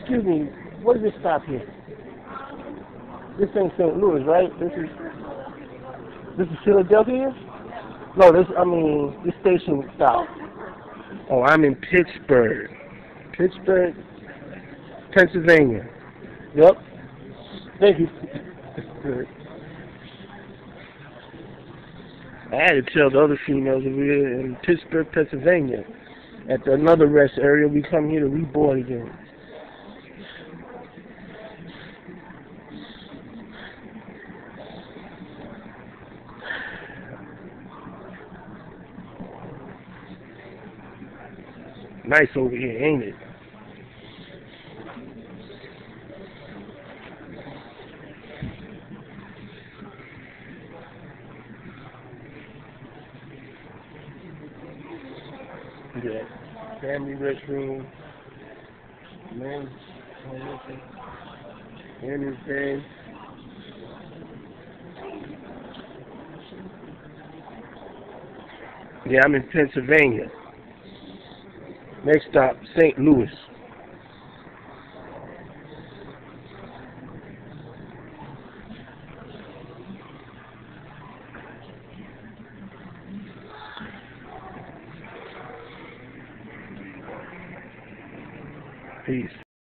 Excuse me, what is this stop here? This ain't St. Louis, right? This is Philadelphia? No, this station stop. Oh, I'm in Pittsburgh. Pittsburgh, Pennsylvania. Yep. Thank you. Good. I had to tell the other females that we were in Pittsburgh, Pennsylvania. At another rest area, we come here to reboard again. Nice over here, ain't it? Yeah. Family restroom. Men's women's day. Yeah, I'm in Pennsylvania. Next stop, St. Louis. Peace.